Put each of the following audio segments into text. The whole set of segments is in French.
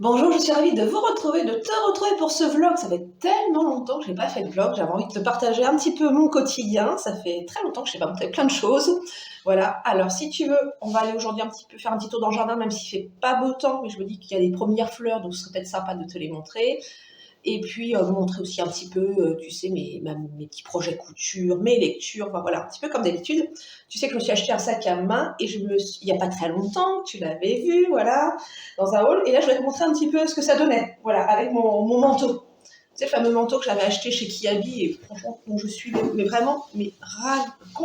Bonjour, je suis ravie de vous retrouver, de te retrouver pour ce vlog. Ça fait tellement longtemps que je n'ai pas fait de vlog. J'avais envie de te partager un petit peu mon quotidien. Ça fait très longtemps que je n'ai pas montré plein de choses. Voilà. Alors, si tu veux, on va aller aujourd'hui un petit peu faire un petit tour dans le jardin, même s'il fait pas beau temps. Mais je me dis qu'il y a des premières fleurs, donc ce serait peut-être sympa de te les montrer. Et puis, vous montrer aussi un petit peu, tu sais, mes petits projets couture, mes lectures, enfin, voilà, un petit peu comme d'habitude. Tu sais que je me suis acheté un sac à main et il n'y a pas très longtemps, tu l'avais vu, voilà, dans un haul. Et là, je vais te montrer un petit peu ce que ça donnait, voilà, avec mon manteau. Tu sais, le fameux manteau que j'avais acheté chez Kiabi et franchement, dont je suis vraiment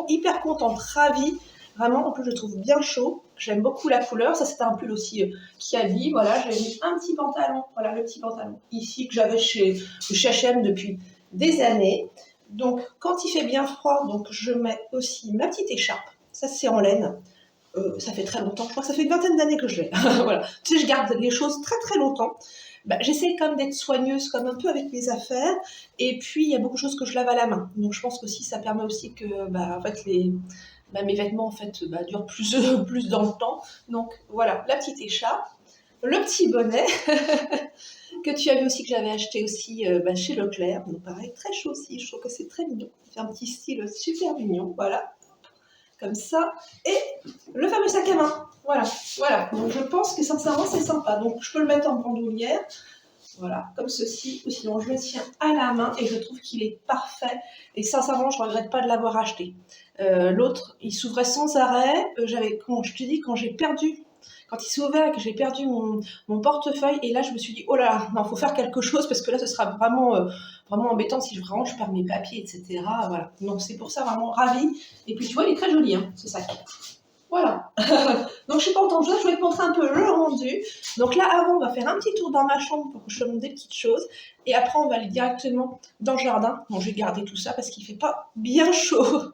hyper contente, ravie. Vraiment, en plus, je le trouve bien chaud. J'aime beaucoup la couleur. Ça, c'était un pull aussi Kiabi. Voilà, j'avais mis un petit pantalon. Voilà, le petit pantalon ici que j'avais chez H&M depuis des années. Donc, quand il fait bien froid, donc je mets aussi ma petite écharpe. Ça, c'est en laine. Ça fait très longtemps. Je crois que ça fait une vingtaine d'années que je l'ai. Voilà. Tu sais, je garde les choses très très longtemps. Bah, j'essaie comme d'être soigneuse, comme un peu avec mes affaires. Et puis, il y a beaucoup de choses que je lave à la main. Donc, je pense que aussi, ça permet aussi que, en fait, mes vêtements en fait durent plus, plus dans le temps. Donc voilà, la petite écharpe, le petit bonnet que tu as vu aussi que j'avais acheté aussi chez Leclerc. Donc pareil, très chaud aussi, je trouve que c'est très mignon. Ça fait un petit style super mignon, voilà, comme ça. Et le fameux sac à main, voilà, voilà. Donc je pense que sincèrement c'est sympa. Donc je peux le mettre en bandoulière. Voilà, comme ceci, ou sinon je le tiens à la main et je trouve qu'il est parfait. Et sincèrement, je ne regrette pas de l'avoir acheté. L'autre, il s'ouvrait sans arrêt. Je te dis, quand il s'est ouvert et que j'ai perdu mon portefeuille, et là je me suis dit, oh là là, non, il faut faire quelque chose parce que là ce sera vraiment embêtant si je perds mes papiers, etc. Voilà. Donc c'est pour ça vraiment ravie. Et puis tu vois, il est très joli, hein, ce sac. Voilà. Donc, je suis contente. Je vais te montrer un peu le rendu. Donc, là, avant, on va faire un petit tour dans ma chambre pour que je te montre des petites choses. Et après, on va aller directement dans le jardin. Bon, je vais garder tout ça parce qu'il ne fait pas bien chaud.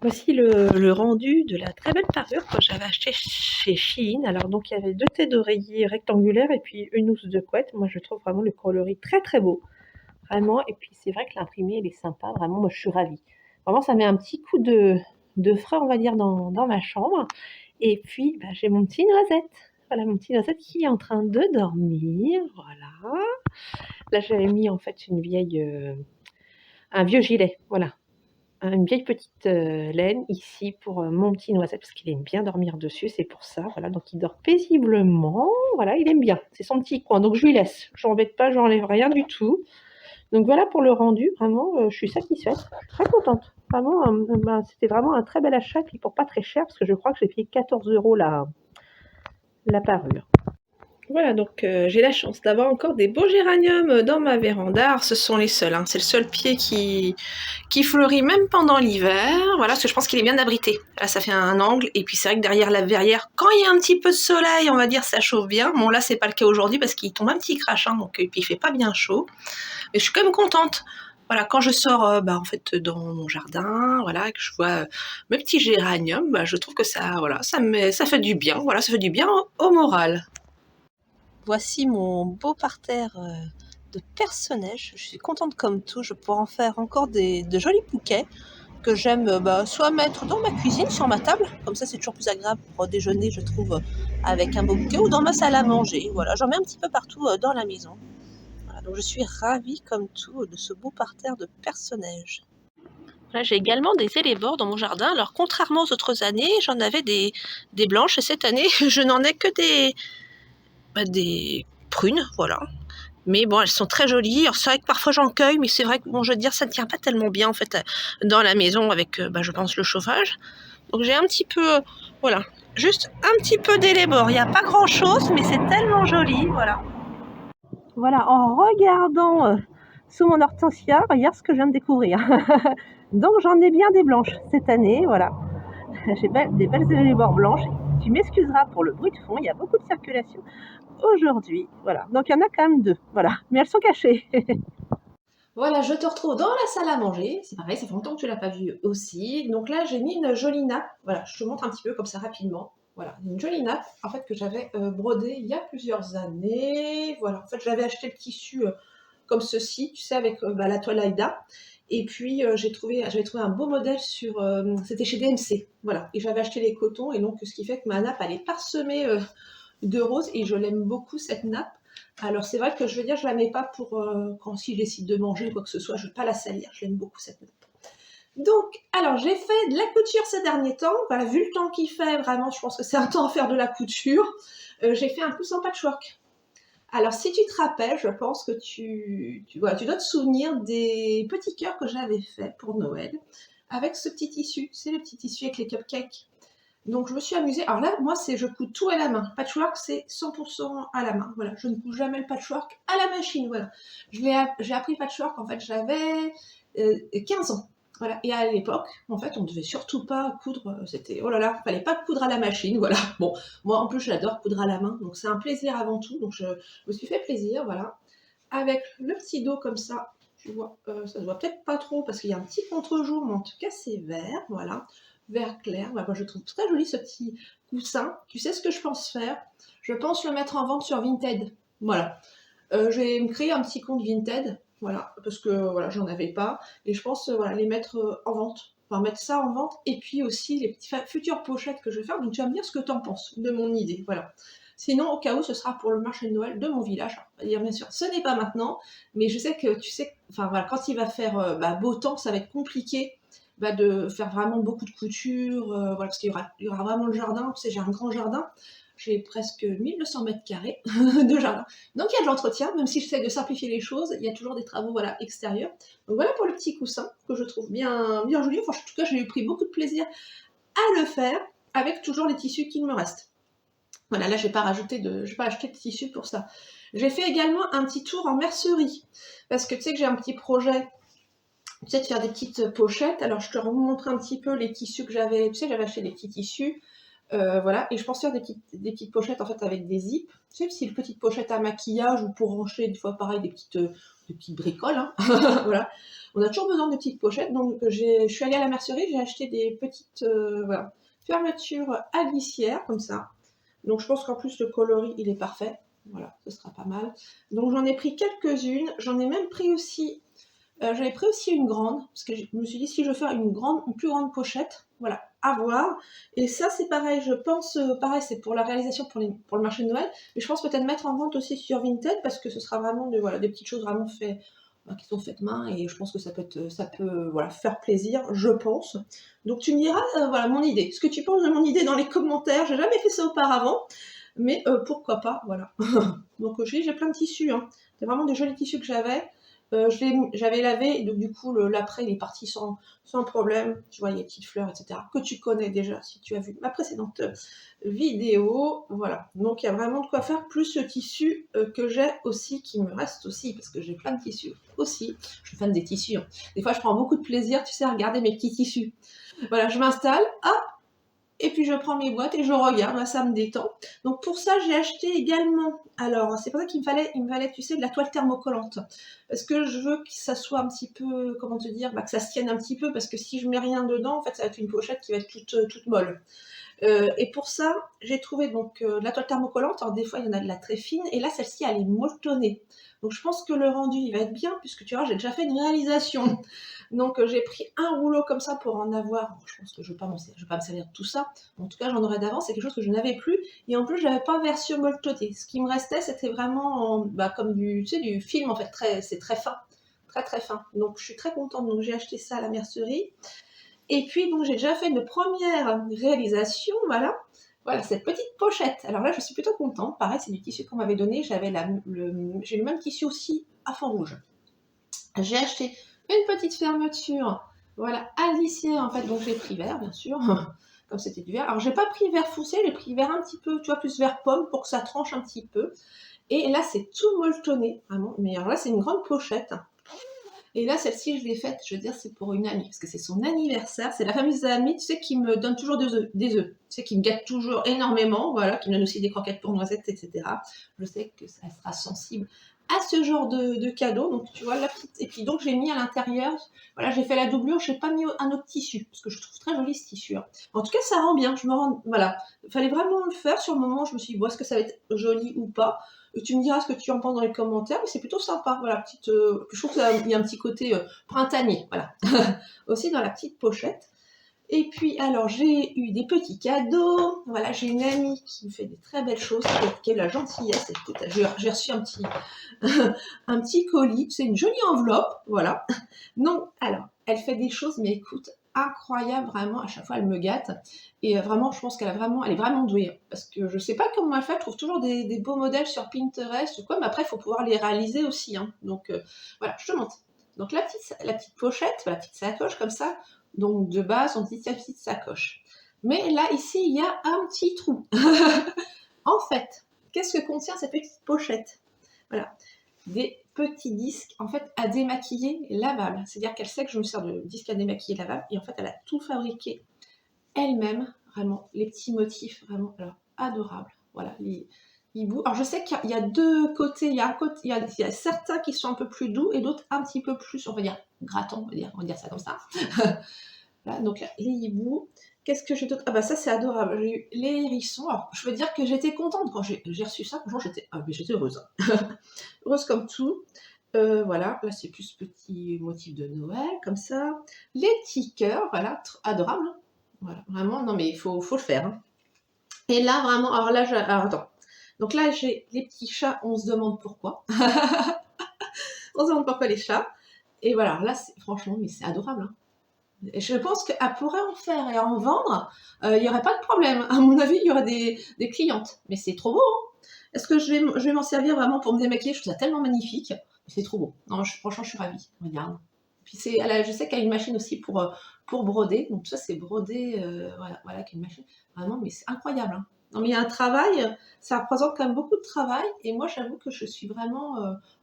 Voici le rendu de la très belle parure que j'avais acheté chez Shein. Alors, donc, il y avait 2 têtes d'oreiller rectangulaires et puis une housse de couette. Moi, je trouve vraiment le coloris très, très beau. Vraiment. Et puis, c'est vrai que l'imprimé, il est sympa. Vraiment, moi, je suis ravie. Vraiment, ça met un petit coup de frais, on va dire, dans ma chambre. Et puis, j'ai mon petit noisette. Voilà, mon petit noisette qui est en train de dormir. Voilà. Là, j'avais mis en fait un vieux gilet. Voilà. Une vieille petite laine ici pour mon petit noisette parce qu'il aime bien dormir dessus. C'est pour ça. Voilà. Donc, il dort paisiblement. Voilà, il aime bien. C'est son petit coin. Donc, je lui laisse. Je n'embête pas, j'enlève rien du tout. Donc, voilà pour le rendu. Vraiment, je suis satisfaite. Je suis très contente. Vraiment, c'était vraiment un très bel achat. Et puis, pour pas très cher parce que je crois que j'ai payé 14 € la parure. Voilà, donc j'ai la chance d'avoir encore des beaux géraniums dans ma véranda. Alors, ce sont les seuls, hein. C'est le seul pied qui fleurit même pendant l'hiver. Voilà, parce que je pense qu'il est bien abrité. Là, ça fait un angle. Et puis c'est vrai que derrière la verrière, quand il y a un petit peu de soleil, on va dire, ça chauffe bien. Bon, là, c'est pas le cas aujourd'hui parce qu'il tombe un petit crachin, donc et puis il fait pas bien chaud. Mais je suis quand même contente. Voilà, quand je sors en fait dans mon jardin, voilà, que je vois mes petits géraniums, je trouve que ça, voilà, ça fait du bien. Voilà, ça fait du bien au moral. Voici mon beau parterre de perce-neige. Je suis contente comme tout. Je pourrais en faire encore de jolis bouquets que j'aime soit mettre dans ma cuisine, sur ma table. Comme ça, c'est toujours plus agréable pour déjeuner, je trouve, avec un beau bouquet. Ou dans ma salle à manger. Voilà, j'en mets un petit peu partout dans la maison. Voilà, donc je suis ravie comme tout de ce beau parterre de perce-neige. Là, j'ai également des élébores dans mon jardin. Alors, contrairement aux autres années, j'en avais des blanches. Et cette année, je n'en ai que des prunes, voilà. Mais bon, elles sont très jolies. Alors, c'est vrai que parfois j'en cueille, mais c'est vrai que, bon, je veux dire, ça ne tient pas tellement bien, en fait, dans la maison avec, je pense, le chauffage. Donc, j'ai un petit peu, voilà, juste un petit peu d'élébore. Il n'y a pas grand-chose, mais c'est tellement joli, voilà. Voilà, en regardant sous mon hortensia, regarde ce que je viens de découvrir. Donc, j'en ai bien des blanches cette année, voilà. J'ai des belles élébores blanches. Tu m'excuseras pour le bruit de fond, il y a beaucoup de circulation aujourd'hui. Voilà, donc il y en a quand même 2, voilà, mais elles sont cachées. Voilà, je te retrouve dans la salle à manger. C'est pareil, ça fait longtemps que tu ne l'as pas vu aussi. Donc là, j'ai mis une jolie nappe. Voilà, je te montre un petit peu comme ça rapidement. Voilà, une jolie nappe, en fait, que j'avais brodée il y a plusieurs années. Voilà, en fait, j'avais acheté le tissu comme ceci, tu sais, avec la toile Aïda. Et puis, j'avais trouvé un beau modèle c'était chez DMC. Voilà, et j'avais acheté les cotons. Et donc, ce qui fait que ma nappe, elle est parsemée de rose et je l'aime beaucoup cette nappe. Alors c'est vrai que je veux dire, je la mets pas pour quand si je décide de manger ou quoi que ce soit, je ne veux pas la salir, je l'aime beaucoup cette nappe. Donc, alors j'ai fait de la couture ces derniers temps, voilà, vu le temps qu'il fait, vraiment je pense que c'est un temps à faire de la couture, j'ai fait un coussin patchwork. Alors si tu te rappelles, je pense que voilà, tu dois te souvenir des petits cœurs que j'avais fait pour Noël, avec ce petit tissu, c'est le petit tissu avec les cupcakes. Donc je me suis amusée. Alors là, moi, je couds tout à la main. Patchwork, c'est 100% à la main. Voilà, je ne couds jamais le patchwork à la machine. Voilà, j'ai appris le patchwork. En fait, j'avais 15 ans. Voilà. Et à l'époque, en fait, on ne devait surtout pas coudre. C'était oh là là, fallait pas coudre à la machine. Voilà. Bon, moi en plus, j'adore coudre à la main, donc c'est un plaisir avant tout. Donc je me suis fait plaisir, voilà, avec le petit dos comme ça. Tu vois, ça se voit peut-être pas trop parce qu'il y a un petit contre-jour, mais en tout cas c'est vert, voilà, vert clair. Voilà, moi je trouve très joli ce petit coussin. Tu sais ce que je pense faire? Je pense le mettre en vente sur Vinted. Voilà. Je vais me créer un petit compte Vinted, voilà, parce que voilà, j'en avais pas, et je pense voilà, les mettre en vente. Enfin, mettre ça en vente, et puis aussi les petites futures pochettes que je vais faire. Donc tu vas me dire ce que tu en penses de mon idée, voilà. Sinon, au cas où, ce sera pour le marché de Noël de mon village. Alors, on va dire bien sûr, ce n'est pas maintenant, mais je sais que tu sais, enfin voilà, quand il va faire beau temps, ça va être compliqué de faire vraiment beaucoup de couture, voilà, parce qu'il y aura vraiment le jardin. Tu sais, j'ai un grand jardin, j'ai presque 1200 mètres carrés de jardin. Donc il y a de l'entretien, même si j'essaie de simplifier les choses, il y a toujours des travaux voilà, extérieurs. Donc voilà pour le petit coussin que je trouve bien, bien joli. Enfin, en tout cas, j'ai pris beaucoup de plaisir à le faire avec toujours les tissus qu'il me reste. Voilà, là, je n'ai pas acheté de tissu pour ça. J'ai fait également un petit tour en mercerie parce que tu sais que j'ai un petit projet. Tu sais, de faire des petites pochettes. Alors, je te remontre un petit peu les tissus que j'avais. Tu sais, j'avais acheté des petits tissus. Voilà, et je pense faire des petites pochettes en fait avec des zips. Tu sais, si une petite pochette à maquillage ou pour ranger, des fois pareil, des petites bricoles. Hein. Voilà. On a toujours besoin de petites pochettes. Donc, je suis allée à la mercerie, j'ai acheté des petites voilà, fermetures à glissière, comme ça. Donc, je pense qu'en plus, le coloris, il est parfait. Voilà, ce sera pas mal. Donc, j'en ai pris quelques-unes. J'en ai même pris aussi j'avais pris aussi une grande, parce que je me suis dit si je veux faire une plus grande pochette, voilà, à voir. Et ça c'est pareil, je pense, pareil, c'est pour la réalisation pour le marché de Noël, mais je pense peut-être mettre en vente aussi sur Vinted, parce que ce sera vraiment voilà, des petites choses vraiment faites, qui sont faites main, et je pense que ça peut voilà, faire plaisir, je pense. Donc tu me diras, voilà, mon idée, ce que tu penses de mon idée dans les commentaires. J'ai jamais fait ça auparavant, mais pourquoi pas, voilà. Donc j'ai plein de tissus, hein. C'est vraiment des jolis tissus que j'avais. J'avais lavé, et donc du coup l'après il est parti sans problème. Tu vois, il y a des petites fleurs, etc. que tu connais déjà si tu as vu ma précédente vidéo. Voilà, donc il y a vraiment de quoi faire, plus le tissu que j'ai aussi, qui me reste aussi, parce que j'ai plein de tissus aussi. Je suis fan des tissus, hein. Des fois je prends beaucoup de plaisir, tu sais, à regarder mes petits tissus. Voilà, je m'installe, hop, et puis je prends mes boîtes et je regarde, là, ça me détend. Donc pour ça, j'ai acheté également, alors c'est pour ça qu'il me fallait, tu sais, de la toile thermocollante. Parce que je veux que ça soit un petit peu, comment te dire, que ça se tienne un petit peu, parce que si je mets rien dedans, en fait, ça va être une pochette qui va être toute molle. Et pour ça, j'ai trouvé donc la toile thermocollante. Alors des fois, il y en a de la très fine, et là, celle-ci, elle est molletonnée. Donc je pense que le rendu, il va être bien, puisque tu vois, j'ai déjà fait une réalisation. Donc j'ai pris un rouleau comme ça pour en avoir. Bon, je pense que je ne vais pas me servir de tout ça. En tout cas, j'en aurai d'avance. C'est quelque chose que je n'avais plus. Et en plus, je n'avais pas version molletonnée. Ce qui me restait, c'était vraiment comme du film, en fait. C'est très fin. Très très fin. Donc je suis très contente. Donc j'ai acheté ça à la mercerie. Et puis, donc, j'ai déjà fait une première réalisation, voilà. Voilà, cette petite pochette. Alors là, je suis plutôt contente. Pareil, c'est du tissu qu'on m'avait donné. J'ai le même tissu aussi à fond rouge. J'ai acheté une petite fermeture, voilà, à glissière, en fait. Donc, j'ai pris vert, bien sûr, comme c'était du vert. Alors, j'ai pas pris vert foncé, j'ai pris vert un petit peu, tu vois, plus vert pomme, pour que ça tranche un petit peu. Et là, c'est tout molletonné, vraiment. Mais alors là, c'est une grande pochette. Et là, celle-ci, je l'ai faite, je veux dire, c'est pour une amie, parce que c'est son anniversaire. C'est la fameuse amie, tu sais, qui me donne toujours des œufs. Tu sais, qui me gâte toujours énormément, voilà, qui me donne aussi des croquettes pour noisettes, etc. Je sais que ça sera sensible à ce genre de cadeau. Donc, tu vois, la petite. Et puis, donc, j'ai mis à l'intérieur, voilà, j'ai fait la doublure, je n'ai pas mis un autre tissu, parce que je trouve très joli ce tissu. Hein. En tout cas, ça rend bien. Voilà. Il fallait vraiment le faire. Sur le moment, je me suis dit, bon, est-ce que ça va être joli ou pas? Tu me diras ce que tu en penses dans les commentaires, mais c'est plutôt sympa. Voilà, je trouve qu'il y a un petit côté printanier, voilà. Aussi dans la petite pochette. Et puis, alors, j'ai eu des petits cadeaux. Voilà, j'ai une amie qui me fait des très belles choses, qui a la gentillesse. Écoute, j'ai reçu un petit colis. C'est une jolie enveloppe, voilà. Non, alors, elle fait des choses, mais écoute, incroyable, vraiment. À chaque fois, elle me gâte. Et vraiment, je pense elle est vraiment douée. Parce que je sais pas comment elle fait. Elle trouve toujours des beaux modèles sur Pinterest ou quoi. Mais après, il faut pouvoir les réaliser aussi, hein. Donc, voilà, je te montre. Donc, la petite pochette, la petite sacoche comme ça. Donc de base, on dit sa petite sacoche. Mais là, ici, il y a un petit trou. En fait, qu'est-ce que contient cette petite pochette? Voilà, des petits disques en fait à démaquiller lavables. C'est-à-dire qu'elle sait que je me sers de disques à démaquiller lavables et en fait, elle a tout fabriqué elle-même, vraiment, les petits motifs, vraiment, alors, adorables. Voilà, les hiboux. Alors je sais qu'il y a deux côtés, il y a certains qui sont un peu plus doux et d'autres un petit peu plus, on va dire, grattants, on va dire ça comme ça. Voilà, donc là, les hiboux. Qu'est-ce que j'ai d'autre? Ah bah ça c'est adorable. J'ai eu les hérissons. Alors, je veux dire que j'étais contente quand j'ai reçu ça. Franchement, j'étais heureuse. Heureuse comme tout. Voilà, là c'est plus petit motif de Noël, comme ça. Les petits cœurs, voilà, adorables. Hein. Voilà, vraiment, non mais faut le faire. Hein. Et là, vraiment, alors attends. Donc là, j'ai les petits chats, on se demande pourquoi. On se demande pourquoi les chats. Et voilà, là, franchement, mais c'est adorable. Hein. Et je pense qu'elle pourrait en faire et en vendre, il n'y aurait pas de problème. À mon avis, il y aurait des clientes. Mais c'est trop beau. Hein. Est-ce que je vais m'en servir vraiment pour me démaquiller? Je trouve ça tellement magnifique. C'est trop beau. Non, franchement, je suis ravie. Regarde. Puis je sais qu'elle a une machine aussi pour broder. Donc tout ça, c'est brodé. Voilà, qu'une machine. Vraiment, mais c'est incroyable. Hein. Non, mais il y a un travail. Ça représente quand même beaucoup de travail. Et moi, j'avoue que je suis vraiment,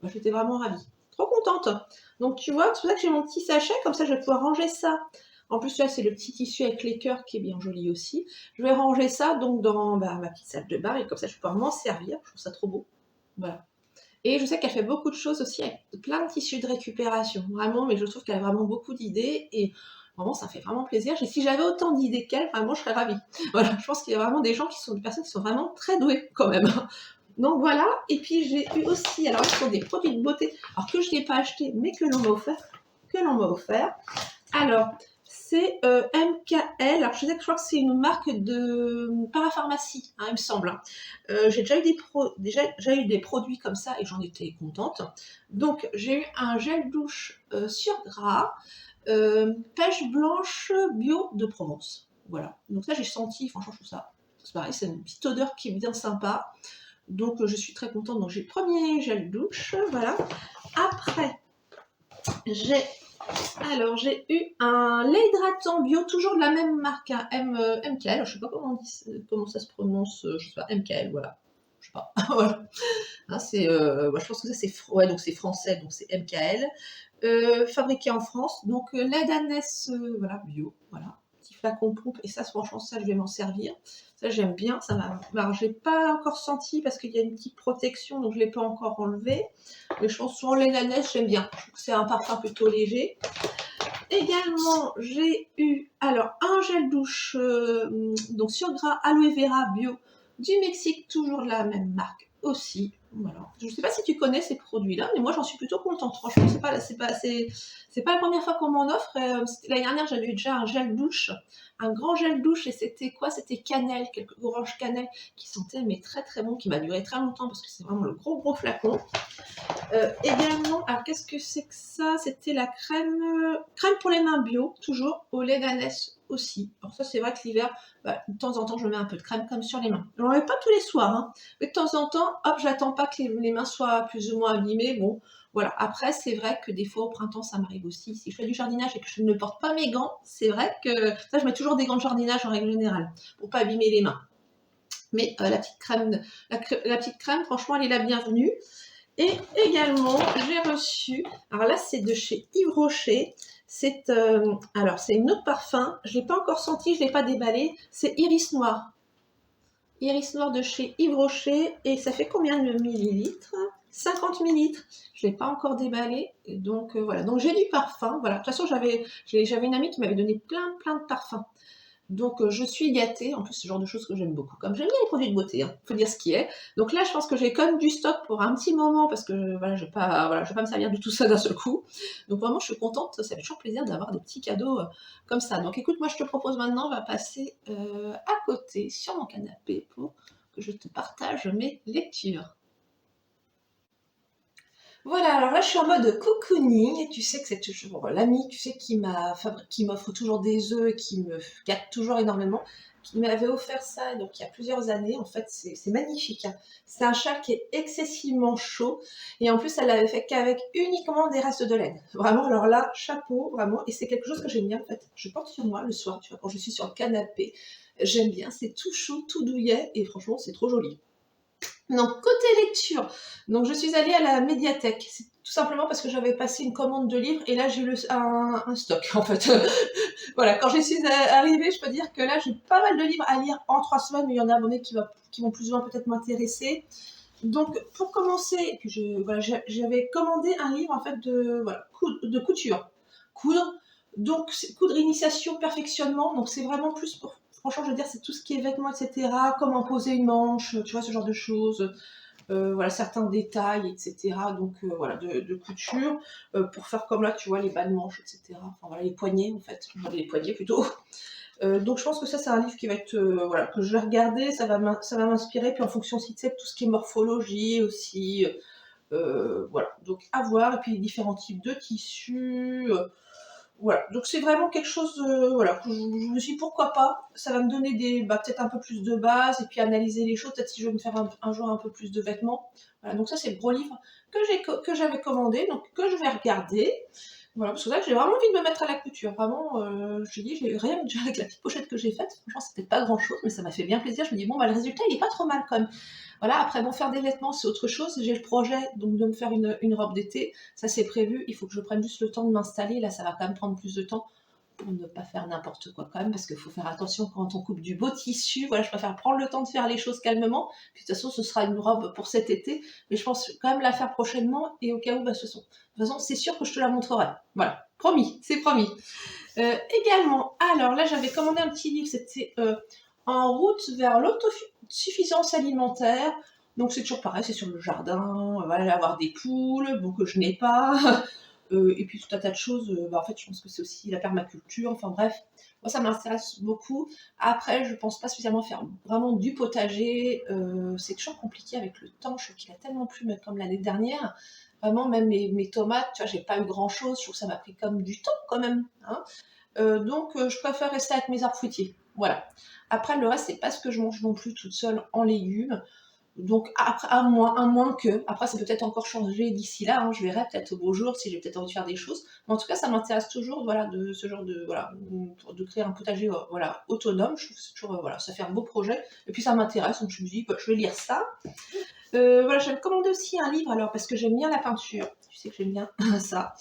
j'étais vraiment ravie. Trop contente. Donc tu vois, c'est pour ça que j'ai mon petit sachet, comme ça je vais pouvoir ranger ça. En plus là c'est le petit tissu avec les cœurs qui est bien joli aussi. Je vais ranger ça donc dans ma petite salle de bain et comme ça je vais pouvoir m'en servir. Je trouve ça trop beau. Voilà. Et je sais qu'elle fait beaucoup de choses aussi avec plein de tissus de récupération. Vraiment, mais je trouve qu'elle a vraiment beaucoup d'idées et vraiment ça fait vraiment plaisir. Et si j'avais autant d'idées qu'elle, vraiment je serais ravie. Voilà, je pense qu'il y a vraiment des personnes qui sont vraiment très douées quand même. Donc voilà, et puis j'ai eu aussi, alors ce sont des produits de beauté, alors que je n'ai pas acheté, mais que l'on m'a offert. Alors, c'est MKL, alors je crois que c'est une marque de parapharmacie, hein, il me semble. Hein. J'ai déjà eu des produits comme ça et j'en étais contente. Donc j'ai eu un gel douche sur gras, pêche blanche bio de Provence. Voilà, donc ça j'ai senti, franchement je trouve ça, c'est pareil, c'est une petite odeur qui est bien sympa. Donc je suis très contente. Donc j'ai le premier gel douche, voilà. Après, j'ai eu un lait hydratant bio, toujours de la même marque, hein, MKL. Je sais pas comment ça se prononce, je sais pas, MKL, voilà. Je sais pas. Voilà. Hein, je pense que ça c'est français, donc c'est MKL. Fabriqué en France, donc lait d'ânesse, voilà, bio, voilà. Petit flacon pompe, et ça, franchement, ça, je vais m'en servir. Ça, j'aime bien. Ça m'a. Alors, j'ai pas encore senti parce qu'il y a une petite protection, donc je l'ai pas encore enlevé. Mais je pense souvent lait d'ânesse, j'aime bien. Je trouve que c'est un parfum plutôt léger. Également, j'ai eu un gel douche donc sur gras aloe vera bio du Mexique, toujours de la même marque aussi. Voilà. Je ne sais pas si tu connais ces produits-là, mais moi j'en suis plutôt contente. Franchement, c'est pas la première fois qu'on m'en offre. L'année dernière, j'avais eu déjà un gel douche, un grand gel douche, et c'était quoi? C'était cannelle, quelques oranges cannelle qui sentaient mais très très bon, qui m'a duré très longtemps parce que c'est vraiment le gros flacon. Également, alors qu'est-ce que c'est que ça? C'était la crème pour les mains bio, toujours au lait d'ânesse aussi. Alors ça, c'est vrai que l'hiver, de temps en temps, je mets un peu de crème comme sur les mains. Je n'en mets pas tous les soirs, hein, mais de temps en temps, hop, j'attends pas que les mains soient plus ou moins abîmées. Bon, voilà. Après, c'est vrai que des fois, au printemps, ça m'arrive aussi. Si je fais du jardinage et que je ne porte pas mes gants, c'est vrai que ça, je mets toujours des gants de jardinage en règle générale pour pas abîmer les mains. Mais la petite crème, franchement, elle est la bienvenue. Et également, j'ai reçu, alors là c'est de chez Yves Rocher, c'est une autre parfum, je ne l'ai pas encore senti, je ne l'ai pas déballé, c'est Iris Noir. Iris Noir de chez Yves Rocher, et ça fait combien de millilitres? 50 millilitres. Je ne l'ai pas encore déballé, et donc voilà. Donc j'ai du parfum, voilà. De toute façon, j'avais une amie qui m'avait donné plein de parfums. Donc je suis gâtée. En plus, c'est le genre de choses que j'aime beaucoup. Comme j'aime bien les produits de beauté, hein, faut dire ce qui est. Donc là, je pense que j'ai quand même du stock pour un petit moment parce que voilà, je vais pas me servir de tout ça d'un seul coup. Donc vraiment, je suis contente. Ça fait toujours plaisir d'avoir des petits cadeaux comme ça. Donc écoute, moi, je te propose maintenant, on va passer à côté sur mon canapé pour que je te partage mes lectures. Voilà, alors là je suis en mode cocooning, tu sais que c'est toujours l'ami, tu sais, qui m'offre toujours des œufs et qui me gâte toujours énormément, qui m'avait offert ça donc il y a plusieurs années. En fait, c'est magnifique, hein. C'est un châle qui est excessivement chaud et en plus elle l'avait fait qu'avec uniquement des restes de laine. Vraiment, alors là, chapeau, vraiment, et c'est quelque chose que j'aime bien en fait. Je porte sur moi le soir, tu vois, quand je suis sur le canapé, j'aime bien, c'est tout chaud, tout douillet et franchement c'est trop joli. Donc, côté lecture, donc je suis allée à la médiathèque. C'est tout simplement parce que j'avais passé une commande de livres et là j'ai eu un stock en fait. Voilà, quand je suis arrivée, je peux dire que là j'ai pas mal de livres à lire en 3 semaines, mais il y en a abonnés qui vont plus ou moins peut-être m'intéresser. Donc pour commencer, et puis voilà, j'avais commandé un livre en fait de couture. Coudre, donc coudre initiation, perfectionnement, donc c'est vraiment plus pour, franchement je veux dire, c'est tout ce qui est vêtements, etc. Comment poser une manche, tu vois, ce genre de choses. Voilà, certains détails, etc. Donc voilà, de couture, pour faire comme là, tu vois, les bas de manches, etc. Enfin voilà, les poignets en fait, les poignets plutôt. Donc je pense que ça c'est un livre qui va être voilà, que je vais regarder, ça va m'inspirer, puis en fonction aussi, tu sais, de tout ce qui est morphologie aussi, voilà, donc à voir, et puis les différents types de tissus, voilà, donc c'est vraiment quelque chose, voilà, que je me suis dit pourquoi pas, ça va me donner peut-être un peu plus de base, et puis analyser les choses, peut-être si je veux me faire un jour un peu plus de vêtements. Voilà, donc ça c'est le gros livre que j'avais commandé, donc que je vais regarder. Voilà, parce que là j'ai vraiment envie de me mettre à la couture, vraiment, je dis, j'ai rien déjà avec la petite pochette que j'ai faite, franchement c'était pas grand chose, mais ça m'a fait bien plaisir, je me dis bon bah le résultat il est pas trop mal quand même. Voilà, après bon, faire des vêtements c'est autre chose, j'ai le projet donc de me faire une robe d'été, ça c'est prévu, il faut que je prenne juste le temps de m'installer, là ça va quand même prendre plus de temps pour ne pas faire n'importe quoi quand même, parce qu'il faut faire attention quand on coupe du beau tissu, voilà, je préfère prendre le temps de faire les choses calmement, puis de toute façon ce sera une robe pour cet été, mais je pense quand même la faire prochainement, et au cas où, bah, de toute façon c'est sûr que je te la montrerai, voilà, promis, c'est promis. Également, alors là j'avais commandé un petit livre, c'était En route vers l'autosuffisance alimentaire. Donc c'est toujours pareil, c'est sur le jardin, voilà, avoir des poules, bon, que je n'ai pas, et puis tout un tas de choses. En fait, je pense que c'est aussi la permaculture, enfin bref, moi ça m'intéresse beaucoup. Après, je pense pas spécialement faire vraiment du potager, c'est toujours compliqué avec le temps, je trouve qu'il a tellement plu, mais comme l'année dernière. Vraiment, même mes tomates, tu vois, j'ai pas eu grand chose, je trouve que ça m'a pris comme du temps quand même, hein. Donc je préfère rester avec mes arbres fruitiers. Voilà. Après, le reste, c'est pas ce que je mange non plus toute seule en légumes. Donc après, à moins que, après ça peut peut-être encore changer d'ici là, hein, je verrai peut-être au beau jour si j'ai peut-être envie de faire des choses. Mais en tout cas, ça m'intéresse toujours, voilà, de ce genre de, voilà, de créer un potager, voilà, autonome. Je trouve que c'est toujours, voilà, ça fait un beau projet. Et puis ça m'intéresse, donc je me dis, bah, je vais lire ça. Voilà, j'avais commandé aussi un livre, alors parce que j'aime bien la peinture. Tu sais que j'aime bien ça.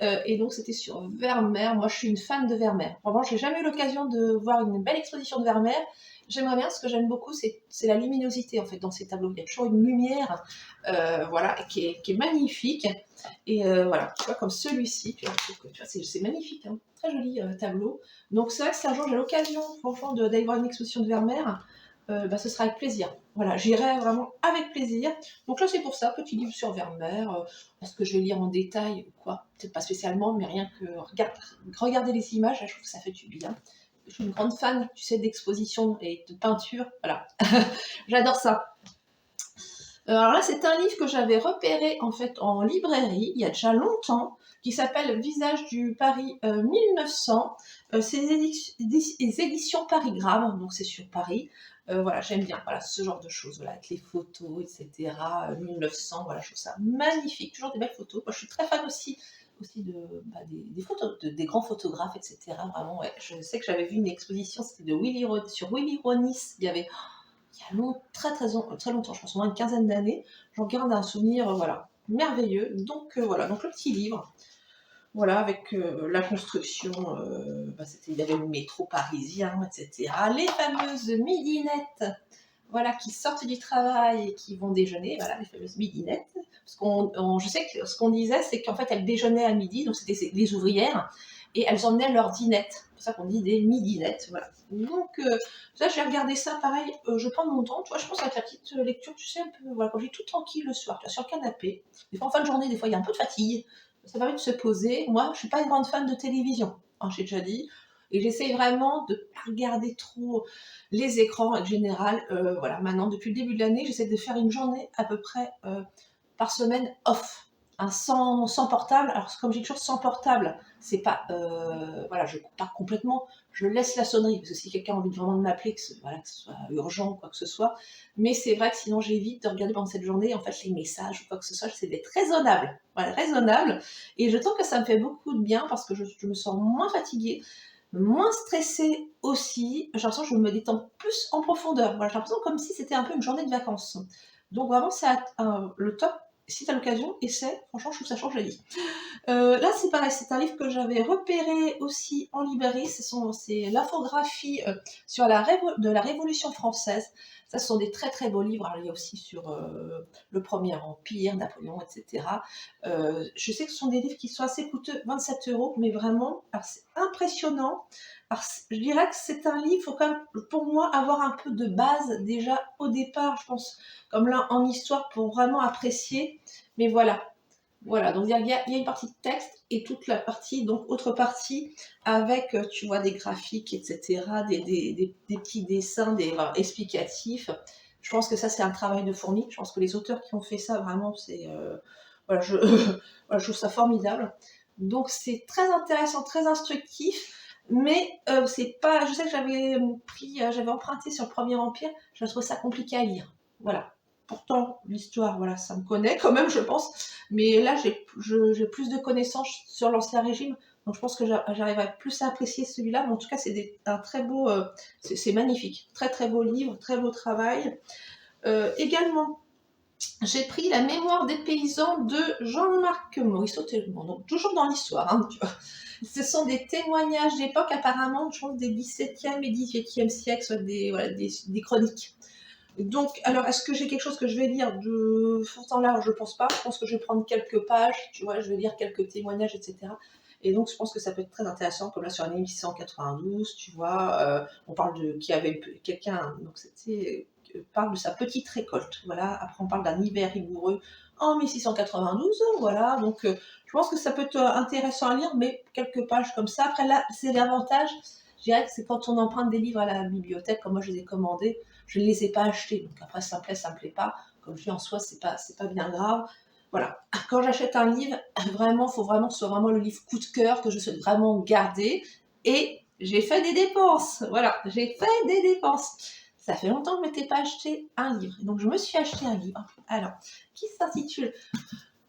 Et donc c'était sur Vermeer. Moi, je suis une fan de Vermeer. En revanche, j'ai jamais eu l'occasion de voir une belle exposition de Vermeer. J'aimerais bien. Ce que j'aime beaucoup, c'est la luminosité en fait dans ces tableaux. Il y a toujours une lumière, voilà, qui est magnifique. Et voilà, tu vois, comme celui-ci, tu vois, c'est magnifique, hein. Très joli tableau. Donc c'est vrai que si un jour j'ai l'occasion, franchement, d'aller voir une exposition de Vermeer, bah, ce sera avec plaisir. Voilà, j'irai vraiment avec plaisir. Donc là, c'est pour ça, petit livre sur Vermeer. Est-ce que je vais lire en détail ou quoi? Peut-être pas spécialement, mais rien que regarder les images, là, je trouve que ça fait du bien. Je suis une grande fan, tu sais, d'exposition et de peinture. Voilà, j'adore ça. Alors là, c'est un livre que j'avais repéré en fait en librairie il y a déjà longtemps, qui s'appelle Visage du Paris 1900. C'est les éditions Paris Grave, donc c'est sur Paris. Voilà, j'aime bien, voilà, ce genre de choses, voilà, avec les photos, etc. 1900, voilà, je trouve ça magnifique, toujours des belles photos. Moi, je suis très fan aussi des photos, des grands photographes, etc. Vraiment, ouais. Je sais que j'avais vu une exposition, c'était sur Willy Ronis. Il y a très longtemps, je pense au moins une quinzaine d'années. J'en garde un souvenir, voilà, merveilleux. Donc voilà, donc le petit livre, voilà, avec la construction, il y avait le métro parisien, etc. Les fameuses midinettes, voilà, qui sortent du travail et qui vont déjeuner, voilà, les fameuses midinettes. Parce je sais que ce qu'on disait, c'est qu'en fait, elles déjeunaient à midi, donc c'était les ouvrières. et elles emmenaient leur dinette. C'est pour ça qu'on dit des midinettes, voilà. Donc, ça, j'ai regardé ça, pareil, je prends mon temps, tu vois, je pense avec la petite lecture, tu sais, un peu, voilà, quand j'ai tout tranquille le soir, tu vois, sur le canapé, des fois en fin de journée, des fois il y a un peu de fatigue, ça permet de se poser. Moi, je suis pas une grande fan de télévision, hein, j'ai déjà dit, et j'essaye vraiment de pas regarder trop les écrans en général. Voilà, maintenant, depuis le début de l'année, j'essaie de faire une journée à peu près par semaine off, hein, sans portable. Alors, comme j'ai toujours sans portable, c'est pas, voilà, je coupe pas complètement, je laisse la sonnerie, parce que si quelqu'un a envie vraiment de m'appeler, voilà, que ce soit urgent ou quoi que ce soit, mais c'est vrai que sinon j'évite de regarder pendant cette journée, en fait, les messages ou quoi que ce soit, j'essaie d'être raisonnable, voilà, raisonnable, et je trouve que ça me fait beaucoup de bien, parce que je me sens moins fatiguée, moins stressée aussi, j'ai l'impression que je me détends plus en profondeur, voilà, j'ai l'impression comme si c'était un peu une journée de vacances. Donc vraiment, c'est le top. Si tu as l'occasion, essaie. Franchement, je trouve que ça change la vie. Là, c'est pareil, c'est un livre que j'avais repéré aussi en librairie. C'est l'infographie sur de la Révolution française. Ça, ce sont des très très beaux livres. Alors, il y a aussi sur le Premier Empire, Napoléon, etc. Je sais que ce sont des livres qui sont assez coûteux, 27 €, mais vraiment, c'est impressionnant. Alors, je dirais que c'est un livre, il faut quand même, pour moi, avoir un peu de base déjà au départ, je pense, comme là en histoire, pour vraiment apprécier. Mais voilà, voilà, donc il y a une partie de texte et toute la partie, donc autre partie, avec, tu vois, des graphiques, etc., des petits dessins, explicatifs. Je pense que ça, c'est un travail de fourmi. Je pense que les auteurs qui ont fait ça, vraiment, c'est, voilà, voilà, je trouve ça formidable. Donc c'est très intéressant, très instructif, mais c'est pas. Je sais que j'avais emprunté sur le Premier Empire. Je trouve ça compliqué à lire. Voilà. Pourtant, l'histoire, voilà, ça me connaît quand même, je pense. Mais là, j'ai plus de connaissances sur l'Ancien Régime, donc je pense que j'arrive à plus apprécier celui-là. Mais en tout cas, un très beau, c'est magnifique, très très beau livre, très beau travail. Également, j'ai pris La mémoire des paysans de Jean-Marc Morisseau, donc toujours dans l'histoire, hein, tu vois. Ce sont des témoignages d'époque, apparemment, je pense, des 17e et 18e siècles, soit voilà, des chroniques. Donc, alors, est-ce que j'ai quelque chose que je vais lire de fond en large? Je pense pas. Je pense que je vais prendre quelques pages, tu vois, je vais lire quelques témoignages, etc. Et donc, je pense que ça peut être très intéressant, comme là sur l'année 1692, tu vois, on parle de qui avait quelqu'un, donc c'était parle de sa petite récolte, voilà. Après, on parle d'un hiver rigoureux en 1692, voilà. Donc, je pense que ça peut être intéressant à lire, mais quelques pages comme ça. Après, là, c'est l'avantage, je dirais que c'est quand on emprunte des livres à la bibliothèque, comme moi je les ai commandés, je ne les ai pas achetés. Donc après, ça me plaît pas. Comme je dis, en soi, c'est pas bien grave. Voilà. Quand j'achète un livre, vraiment, il faut vraiment que ce soit vraiment le livre coup de cœur que je souhaite vraiment garder. Et j'ai fait des dépenses. Voilà, j'ai fait des dépenses. Ça fait longtemps que je ne m'étais pas acheté un livre. Donc je me suis acheté un livre. Alors, qui s'intitule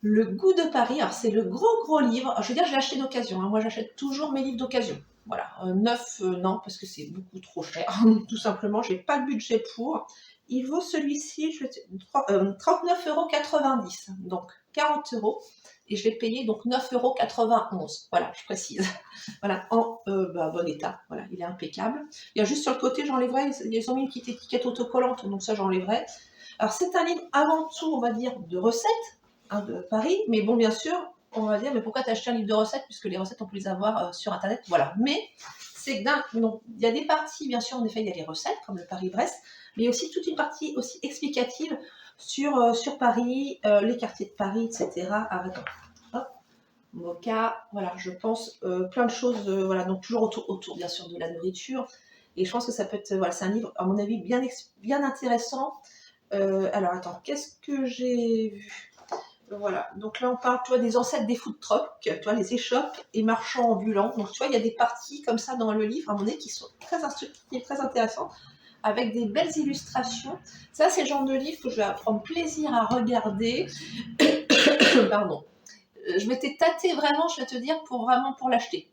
Le goût de Paris. Alors c'est le gros livre. Alors, je veux dire, je l'ai acheté d'occasion, hein. Moi, j'achète toujours mes livres d'occasion. Voilà, neuf, non, parce que c'est beaucoup trop cher. Tout simplement, j'ai pas le budget pour. Il vaut celui-ci, 39,90 €, donc 40 €. Et je l'ai payé donc 9,91 €. Voilà, je précise. Voilà, en bon état. Voilà, il est impeccable. Il y a juste sur le côté, j'enlèverai, ils ont mis une petite étiquette autocollante, donc ça, j'enlèverai. Alors, c'est un livre avant tout, on va dire, de recettes, hein, de Paris. Mais bon, bien sûr, on va dire, mais pourquoi t'as acheté un livre de recettes, puisque les recettes, on peut les avoir sur Internet. Voilà. Mais c'est donc, il y a des parties, bien sûr, en effet, il y a les recettes, comme le Paris-Brest, mais il y a aussi toute une partie aussi explicative sur Paris, les quartiers de Paris, etc. Arrête. Hop. Mocha, voilà, je pense plein de choses, voilà, donc toujours autour, bien sûr, de la nourriture. Et je pense que ça peut être, voilà, c'est un livre, à mon avis, bien intéressant. Alors, attends, qu'est-ce que j'ai vu? Voilà, donc là on parle, tu vois, des ancêtres des food trucks, tu vois, les échoppes et marchands ambulants. Donc tu vois, il y a des parties comme ça dans le livre, à mon avis, qui sont très instructives, très intéressantes, avec des belles illustrations. Ça, c'est le genre de livre que je vais prendre plaisir à regarder. Pardon. Je m'étais tâtée vraiment, je vais te dire, pour l'acheter.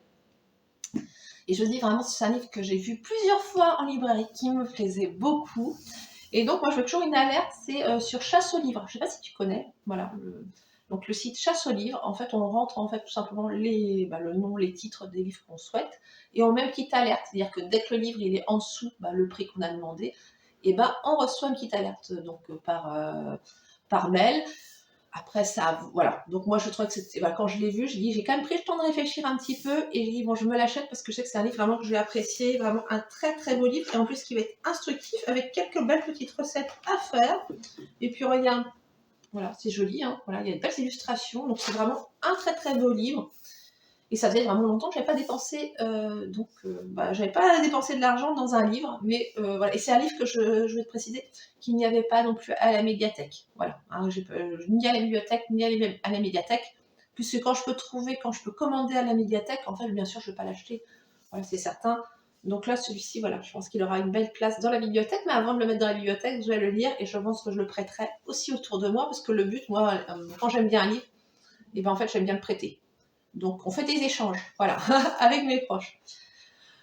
Et je dis vraiment, c'est un livre que j'ai vu plusieurs fois en librairie, qui me plaisait beaucoup. Et donc, moi, je veux toujours une alerte, c'est sur Chasse au livre. Je ne sais pas si tu connais, voilà. Donc, le site Chasse au livre, en fait, on rentre en fait tout simplement le nom, les titres des livres qu'on souhaite, et on met une petite alerte. C'est-à-dire que dès que le livre il est en dessous, le prix qu'on a demandé, et on reçoit une petite alerte donc par mail. Après, ça, voilà. Donc moi, je trouvais que c'était, voilà, quand je l'ai vu, j'ai quand même pris le temps de réfléchir un petit peu et j'ai dit, bon, je me l'achète parce que je sais que c'est un livre vraiment que je vais apprécier, vraiment un très très beau livre et en plus qui va être instructif avec quelques belles petites recettes à faire. Et puis regarde, voilà, c'est joli, hein, voilà, il y a de belles illustrations, donc c'est vraiment un très très beau livre. Et ça faisait vraiment longtemps que j'avais pas dépensé, j'avais pas dépensé de l'argent dans un livre, mais voilà. Et c'est un livre que je vais te préciser qu'il n'y avait pas non plus à la médiathèque. Voilà, hein, ni à la bibliothèque, ni à la médiathèque, puisque quand je peux trouver, quand je peux commander à la médiathèque, en fait, bien sûr, je ne vais pas l'acheter. Voilà, c'est certain. Donc là, celui-ci, voilà, je pense qu'il aura une belle place dans la bibliothèque, mais avant de le mettre dans la bibliothèque, je vais le lire et je pense que je le prêterai aussi autour de moi, parce que le but, moi, quand j'aime bien un livre, et ben en fait, j'aime bien le prêter. Donc, on fait des échanges, voilà, avec mes proches.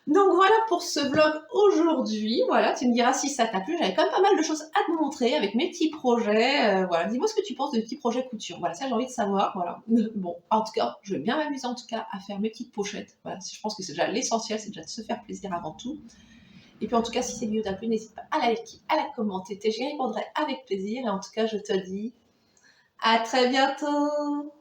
Donc, voilà pour ce vlog aujourd'hui. Voilà, tu me diras si ça t'a plu. J'avais quand même pas mal de choses à te montrer avec mes petits projets. Voilà, dis-moi ce que tu penses de petits projets couture. Voilà, ça, j'ai envie de savoir. Voilà. Bon, en tout cas, je vais bien m'amuser en tout cas à faire mes petites pochettes. Voilà, je pense que c'est déjà l'essentiel, c'est déjà de se faire plaisir avant tout. Et puis, en tout cas, si cette vidéo t'a plu, n'hésite pas à la liker, à la commenter. J'y répondrai avec plaisir. Et en tout cas, je te dis à très bientôt.